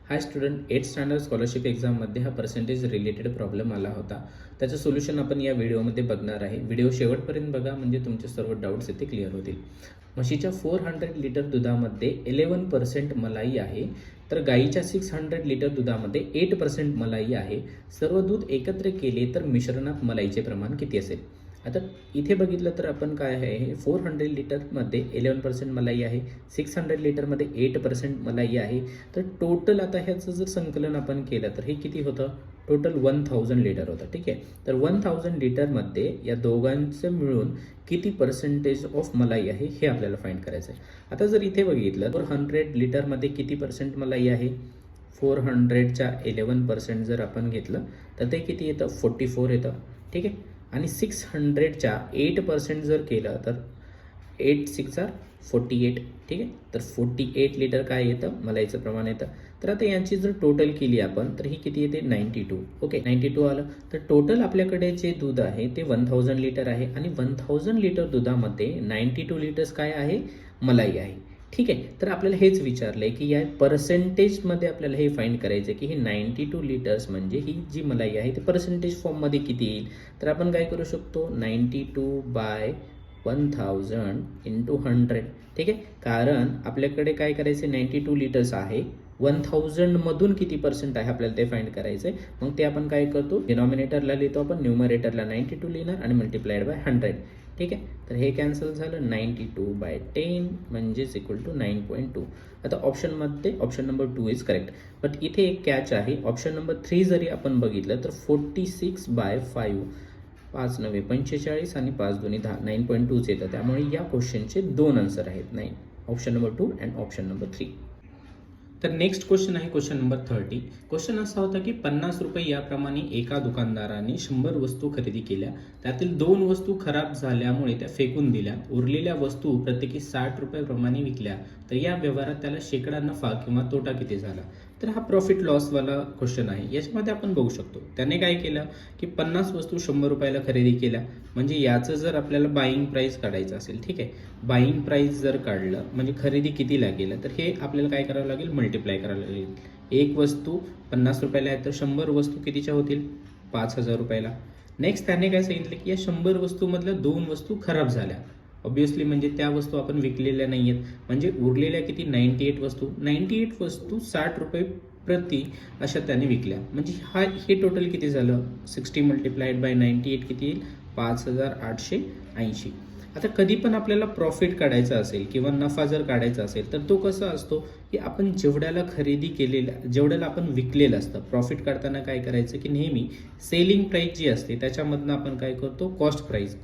हाय student, 8th standard scholarship एक्झाममध्ये हा percentage related problem आला होता. त्याचं सोल्युशन आपण या व्हिडिओमध्ये बघणार आहे. व्हिडिओ शेवटपर्यंत बघा म्हणजे तुमचे सर्व डाऊट्स इथे क्लिअर होतील. म्हशीच्या 400 लिटर दुधामध्ये 11% मलाई आहे, तर गाईच्या 600 लिटर दुधामध्ये 8% मलाई आहे. सर्व दूध एकत्र केले तर मिश्रणात मलाईचे प्रमाण किती असेल? आता इथे बघितलं तर आपण काय आहे, 400 लिटरमध्ये 11% मलाई आहे, 600 लिटरमध्ये 8% मलाई आहे. तर टोटल आता ह्याचं जर संकलन आपण केलं तर हे किती होतं? टोटल 1000 लिटर होतं. ठीक आहे, तर 1000 लिटरमध्ये या दोघांचं मिळून किती पर्सेंटेज ऑफ मलाई आहे हे आपल्याला फाइंड करायचं आहे. आता जर इथे बघितलं 400 लिटरमध्ये किती पर्सेंट मलाई आहे? 400च्या 11% जर आपण घेतलं तर ते किती येतं? 44 येतं. ठीक आहे, आणि 600च्या 8% जर केलं तर 8 6 48. ठीक आहे, तर 48 लिटर काय येतं? मलाईचं प्रमाण येतं. तर आता यांची जर टोटल केली आपण तर ही किती येते? 92. ओके, 92 आलं. तर टोटल आपल्याकडे जे दूध आहे ते 1000 लिटर आहे आणि 1000 लिटर दुधामध्ये 92 लिटर्स काय आहे? मलाई आहे. ठीक आहे, तर आपल्याला हेच विचारलं आहे की या पर्सेंटेजमध्ये आपल्याला हे फाइंड करायचं आहे की हे 92 लिटर्स म्हणजे ही जी मलाई आहे ते पर्सेंटेज फॉर्ममध्ये किती येईल? तर आपण काय करू शकतो? 92/1000 × 100. ठीक आहे, कारण आपल्याकडे काय करायचं? 92 लिटर्स आहे, 1000 मधून किती पर्सेंट आहे आपल्याला ते फाइंड करायचं आहे. मग ते आपण काय करतो? डिनॉमिनेटरला लिहितो आपण, न्यूमरेटरला 92 लिहिणार आणि मल्टिप्लाइड बाय 100. ठीक आहे, तर हे कॅन्सल झालं. 92/10 म्हणजेच इक्वल टू 9.2. आता ऑप्शनमध्ये option number 2 is correct. But इथे एक कॅच आहे. ऑप्शन नंबर 3 जरी आपण बघितलं तर 46/5, 5 9 45 आणि 5 2 10, 9.2 येतं. त्यामुळे या क्वेश्चनचे 2 आन्सर आहेत, 9. Option number 2 and option number 3. तर नेक्स्ट क्वेश्चन आहे क्वेश्चन नंबर 30. क्वेश्चन असा होता की 50 रुपये याप्रमाणे एका दुकानदाराने 100 वस्तू खरेदी केल्या. त्यातील 2 वस्तू खराब झाल्यामुळे त्या फेकून दिल्या. उरलेल्या वस्तू प्रत्येकी 60 रुपये प्रमाणे विकल्या. तर या व्यवहारात त्याला शेकडा नफा किंवा तोटा किती झाला? तर हा प्रॉफिट लॉस वाला क्वेश्चन आहे. याच्यामध्ये आपण बघू शकतो त्याने काय केलं की 50 वस्तू 100 रुपयाला खरेदी केल्या. म्हणजे याचं जर आपल्याला बाईंग प्राइस काढायचं असेल, ठीक आहे, बाईंग प्राइस जर काढलं म्हणजे खरेदी कितीला केलं तर हे आपल्याला काय करावं लागेल? मल्टिप्लाय करावं लागेल. एक वस्तू 50 रुपयाला आहे तर 100 वस्तू कितीच्या होतील? 5000 रुपयाला. नेक्स्ट त्याने काय सांगितलं की या 100 वस्तूमधल्या 2 वस्तू खराब झाल्या. ऑब्विसली म्हणजे त्या वस्तू आपण विकलेल्या नाही आहेत, म्हणजे उरलेल्या किती? 98 वस्तू. 98 वस्तू 60 रुपये प्रति अशा त्याने विकल्या. म्हणजे हे टोटल किती झालं? 60 मल्टिप्लाइड बाय 98 किती येईल? 5880. आता कधी पण आपल्याला प्रॉफिट काढायचा असेल किंवा नफा जर काढायचा असेल तर तो कसा असतो की आपण जेवढ्याला खरेदी केलेल्या, जेवढ्याला आपण विकलेलं असतं, प्रॉफिट काढताना काय करायचं की नेहमी सेलिंग प्राइस जी असते त्याच्यामधनं आपण काय करतो? कॉस्ट प्राइस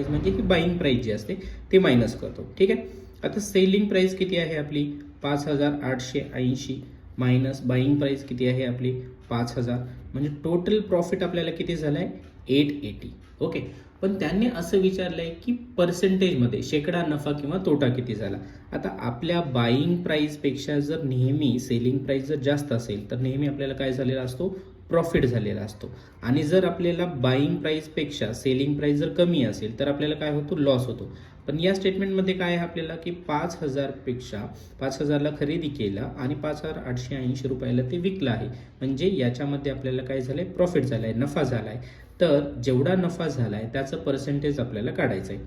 म्हणजे की बाईंग प्राइस जी असते ते मायनस करतो. ठीक आहे, आता सेलिंग प्राइस किती आहे आपली? 5880 मायनस बाईंग प्राइस किती आहे आपली? 5000. म्हणजे टोटल प्रॉफिट आपल्याला किती झालं आहे? 880. ओके, पण त्यांनी असं विचारलंय की पर्सेंटेजमध्ये शेकडा नफा किंवा तोटा किती झाला. आता आपल्या बाईंग प्राइसपेक्षा जर नेहमी सेलिंग प्राइस जर जास्त असेल तर नेहमी आपल्याला काय झालेला असतो? प्रॉफिट झालेला असतो. आणि जर आपल्याला बाईंग प्राइसपेक्षा सेलिंग प्राइस जर कमी असेल तर आपल्याला काय होतो? लॉस होतो. पण या स्टेटमेंटमध्ये काय आहे आपल्याला की 5000ला खरेदी केला आणि 5880 रुपयाला ते विकलं आहे. म्हणजे याच्यामध्ये आपल्याला काय झालंय? प्रॉफिट झालाय, नफा झालाय. तर जेवढा नफा झालाय त्याचं पर्सेंटेज आपल्याला काढायचं आहे.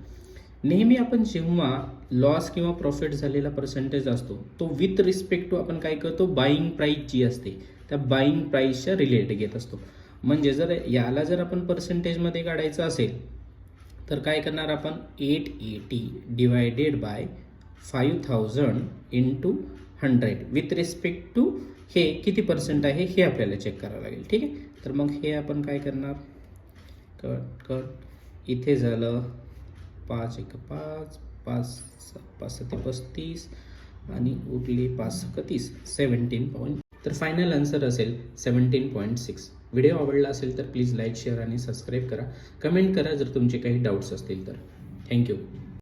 नेहमी आपण जेव्हा लॉस किंवा प्रॉफिट झालेला पर्सेंटेज असतो तो विथ रिस्पेक्ट टू आपण काय करतो? बाईंग प्राइस जी असते त्या बाईंग प्राइसच्या रिलेटेड घेत असतो. म्हणजे जर याला जर आपण पर्सेंटेजमध्ये काढायचं असेल तर काय करणार आपण? 880 divided by 5000 × 100 with respect to हे किती पर्सेंट आहे हे आपल्याला चेक करावं लागेल. ठीक आहे, तर मग हे आपण काय करणार? कट इथे झालं 5 1 5 5 5 7 35 आणि उरले 5 30, 17. तर फायनल आन्सर असेल 17.6. व्हिडिओ आवडला असेल तर प्लीज लाईक, शेअर आणि सबस्क्राईब करा. कमेंट करा जर तुमचे काही डाऊट्स असतील तर. थँक्यू.